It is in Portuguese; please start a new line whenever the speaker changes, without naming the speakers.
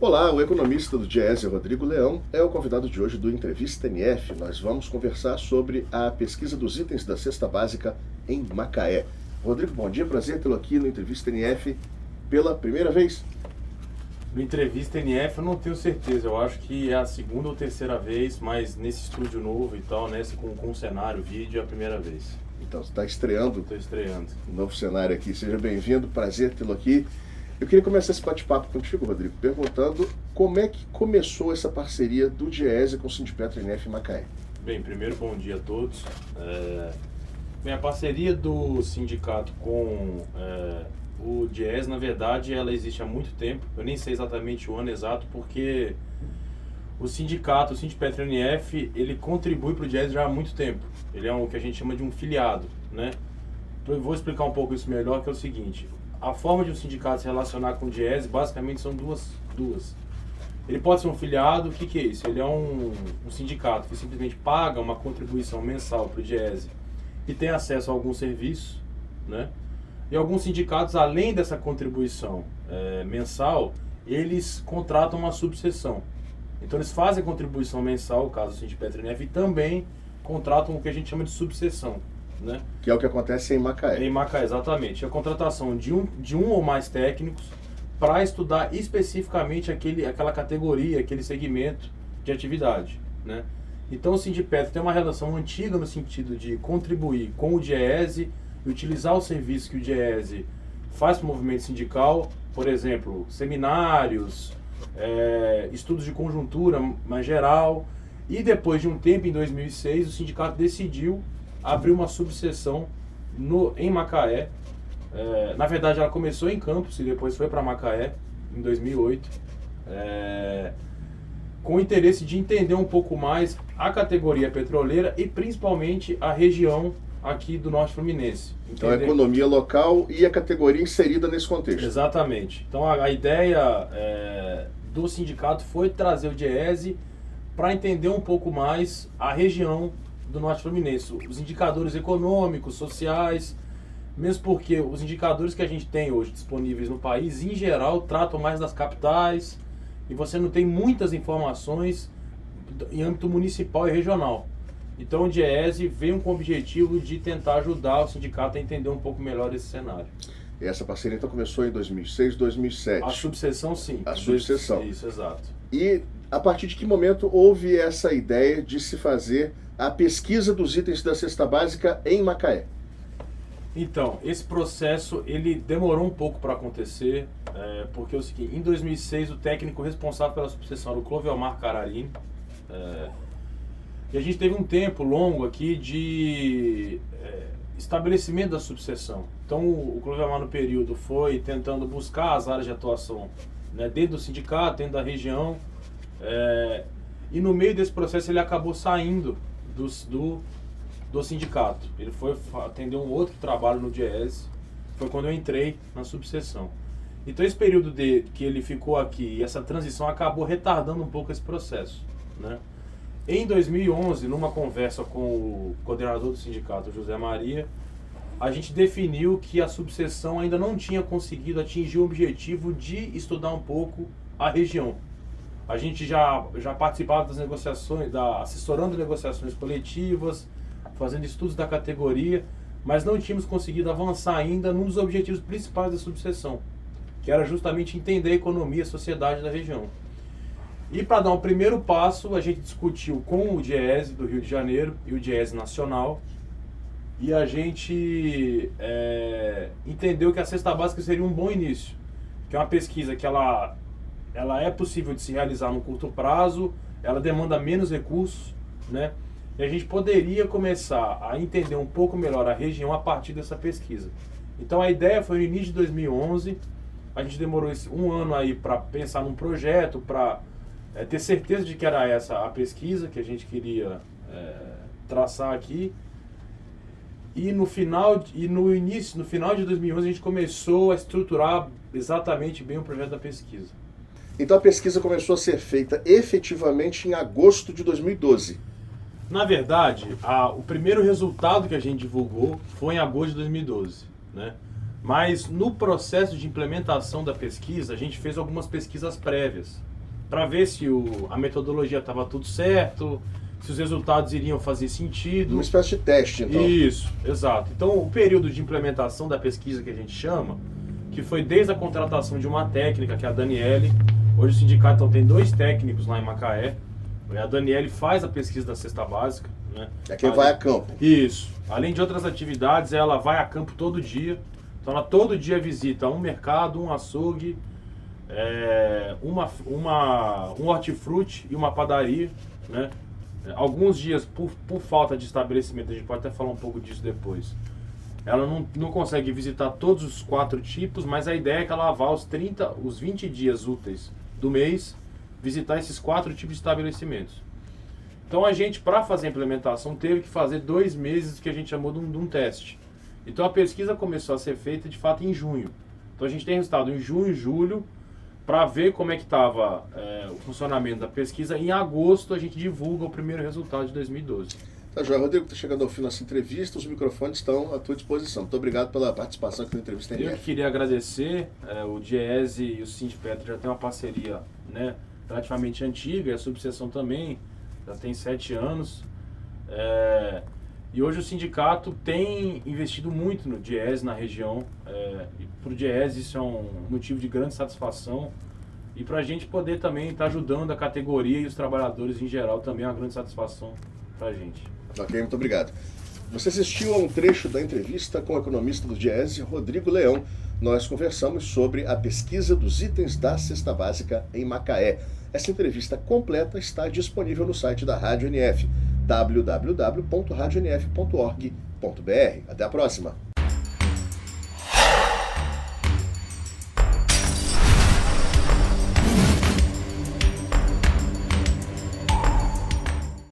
Olá, o economista do Diese, Rodrigo Leão, é o convidado de hoje do Entrevista NF. Nós vamos conversar sobre a pesquisa dos itens da cesta básica em Macaé. Rodrigo, bom dia, prazer tê-lo aqui no Entrevista NF pela primeira vez.
No Entrevista NF eu não tenho certeza, eu acho que é a segunda ou terceira vez, mas nesse estúdio novo e tal, com cenário, vídeo, é a primeira vez.
Então, você está estreando?
Estou estreando.
Um novo cenário aqui. Seja bem-vindo, prazer tê-lo aqui. Eu queria começar esse bate-papo contigo, Rodrigo, perguntando como é que começou essa parceria do Diese com o Sindipetro NF em Macaé.
Bem, primeiro, bom dia a todos. A parceria do sindicato com o Diese, na verdade, ela existe há muito tempo. Eu nem sei exatamente o ano exato, porque o sindicato, o Sindipetro NF, ele contribui para o Diese já há muito tempo. Ele é o que a gente chama de um filiado, né? Eu vou explicar um pouco isso melhor, que é o seguinte: a forma de um sindicato se relacionar com o Diese, basicamente, são duas. Ele pode ser um filiado. O que é isso? Ele é um sindicato que simplesmente paga uma contribuição mensal para o Diese e tem acesso a alguns serviços, né? E alguns sindicatos, além dessa contribuição mensal, eles contratam uma subseção. Então eles fazem contribuição mensal, caso do Sindipetro NF, e também contratam o que a gente chama de subseção, né?
Que é o que acontece em Macaé.
Em Macaé, exatamente. A contratação de um ou mais técnicos para estudar especificamente aquela categoria, aquele segmento de atividade, né? Então o Sindipetro tem uma relação antiga no sentido de contribuir com o Diese e utilizar o serviço que o Diese faz para o movimento sindical, por exemplo, seminários, estudos de conjuntura mais geral. E depois de um tempo, em 2006, o sindicato decidiu abrir uma subseção em Macaé. Na verdade, ela começou em Campos e depois foi para Macaé, em 2008, com o interesse de entender um pouco mais a categoria petroleira e principalmente a região aqui do Norte Fluminense.
Então, a economia local e a categoria inserida nesse contexto.
Exatamente. Então, a ideia do sindicato foi trazer o Diese para entender um pouco mais a região do Norte Fluminense, os indicadores econômicos, sociais, mesmo porque os indicadores que a gente tem hoje disponíveis no país, em geral, tratam mais das capitais e você não tem muitas informações em âmbito municipal e regional. Então o Diese veio com o objetivo de tentar ajudar o sindicato a entender um pouco melhor esse cenário.
E essa parceria então começou em 2006, 2007?
A subseção, sim.
A subseção.
Isso, exato.
E a partir de que momento houve essa ideia de se fazer a pesquisa dos itens da cesta básica em Macaé?
Então, esse processo ele demorou um pouco para acontecer, porque é o seguinte: em 2006 o técnico responsável pela subseção era o Clovelmar Cararini, e a gente teve um tempo longo aqui de estabelecimento da subseção. Então o Clovelmar no período foi tentando buscar as áreas de atuação, né, dentro do sindicato, dentro da região, e no meio desse processo ele acabou saindo do sindicato. Ele foi atender um outro trabalho no Diese. Foi quando eu entrei na subseção. Então esse período que ele ficou aqui e essa transição acabou retardando um pouco esse processo, né? Em 2011, numa conversa com o coordenador do sindicato, José Maria, a gente definiu que a subseção ainda não tinha conseguido atingir o objetivo de estudar um pouco a região. A gente já participava das negociações, assessorando negociações coletivas, fazendo estudos da categoria, mas não tínhamos conseguido avançar ainda num dos objetivos principais da subseção, que era justamente entender a economia e a sociedade da região. E para dar um primeiro passo, a gente discutiu com o Diese do Rio de Janeiro e o Diese Nacional, e a gente entendeu que a cesta básica seria um bom início, que é uma pesquisa que ela é possível de se realizar no curto prazo, ela demanda menos recursos, né? E a gente poderia começar a entender um pouco melhor a região a partir dessa pesquisa. Então a ideia foi no início de 2011, a gente demorou um ano aí para pensar num projeto, para ter certeza de que era essa a pesquisa que a gente queria traçar aqui. E no final de 2011 a gente começou a estruturar exatamente bem o projeto da pesquisa.
Então a pesquisa começou a ser feita efetivamente em agosto de 2012.
Na verdade, o primeiro resultado que a gente divulgou foi em agosto de 2012, né? Mas no processo de implementação da pesquisa, a gente fez algumas pesquisas prévias, para ver se a metodologia estava tudo certo, se os resultados iriam fazer sentido.
Uma espécie de teste, então.
Isso, exato. Então, o período de implementação da pesquisa que a gente chama, que foi desde a contratação de uma técnica, que é a Daniele. Hoje o sindicato então, tem 2 técnicos lá em Macaé. A Daniele faz a pesquisa da cesta básica. Né?
É quem vai a campo.
Isso. Além de outras atividades, ela vai a campo todo dia. Então, ela todo dia visita um mercado, um açougue, um hortifruti e uma padaria, né? Alguns dias, por falta de estabelecimento, a gente pode até falar um pouco disso depois, ela não consegue visitar todos os 4 tipos, mas a ideia é que ela vá os 20 dias úteis do mês, visitar esses 4 tipos de estabelecimentos. Então a gente, para fazer a implementação, teve que fazer 2 meses que a gente chamou de um teste. Então a pesquisa começou a ser feita de fato em junho. Então a gente tem resultado em junho e julho, para ver como é que estava o funcionamento da pesquisa. Em agosto a gente divulga o primeiro resultado de 2012.
Tá, João. Rodrigo, está chegando ao fim da nossa entrevista, os microfones estão à tua disposição. Muito obrigado pela participação aqui na entrevista
Eu
TNF.
queria agradecer, o Diese e o Sindipetro já tem uma parceria, né, relativamente antiga, e a subseção também já tem 7 anos. E hoje o sindicato tem investido muito no Diese na região, e para o Diese isso é um motivo de grande satisfação, e para a gente poder também estar ajudando a categoria e os trabalhadores em geral também é uma grande satisfação para a gente.
Ok, muito obrigado. Você assistiu a um trecho da entrevista com o economista do Diese, Rodrigo Leão. Nós conversamos sobre a pesquisa dos itens da cesta básica em Macaé. Essa entrevista completa está disponível no site da Rádio NF, www.radionf.org.br. Até a próxima!